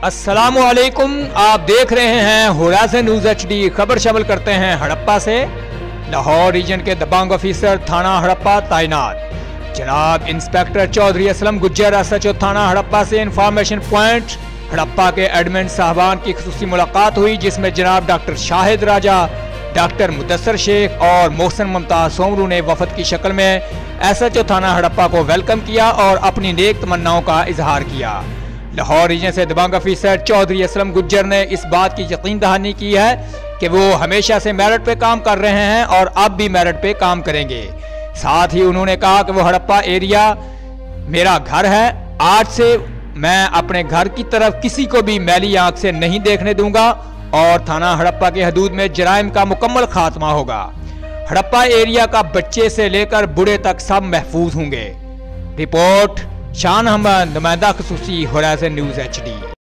अस्सलामुअलैकुम, आप देख रहे हैं होराज़न न्यूज़ HD। खबर शामिल करते हैं हड़प्पा से। लाहौर रीजन के दबंग ऑफिसर थाना हड़प्पा तैनात जनाब इंस्पेक्टर चौधरी असलम गुज्जर SHO थाना हड़प्पा से इंफॉर्मेशन पॉइंट हड़प्पा के एडमिन साहबान की खुसूसी मुलाकात हुई, जिसमें जनाब डॉक्टर शाहिद राजा, डॉक्टर मुदस्सर शेख और मोहसन मुमताज सोमरू ने वफद की शक्ल में SHO थाना हड़प्पा को वेलकम किया और अपनी नेक तमन्नाओं का इजहार किया। लाहौर रीजन से दबंग ऑफिसर चौधरी असलम गुज्जर ने इस बात की यकीन दहानी की है कि वो हमेशा से मेरिट पे काम कर रहे हैं और अब भी मेरिट पे काम करेंगे। साथ ही उन्होंने कहा कि वो हड़प्पा एरिया मेरा घर है, आज से मैं अपने घर की तरफ किसी को भी मैली आंख से नहीं देखने दूंगा और थाना हड़प्पा के हदूद में जराइम का मुकम्मल खात्मा होगा। हड़प्पा एरिया का बच्चे से लेकर बूढ़े तक सब महफूज होंगे। रिपोर्ट शान अहमद, नुमाइंदा खुसूसी होराज़न न्यूज़ HD।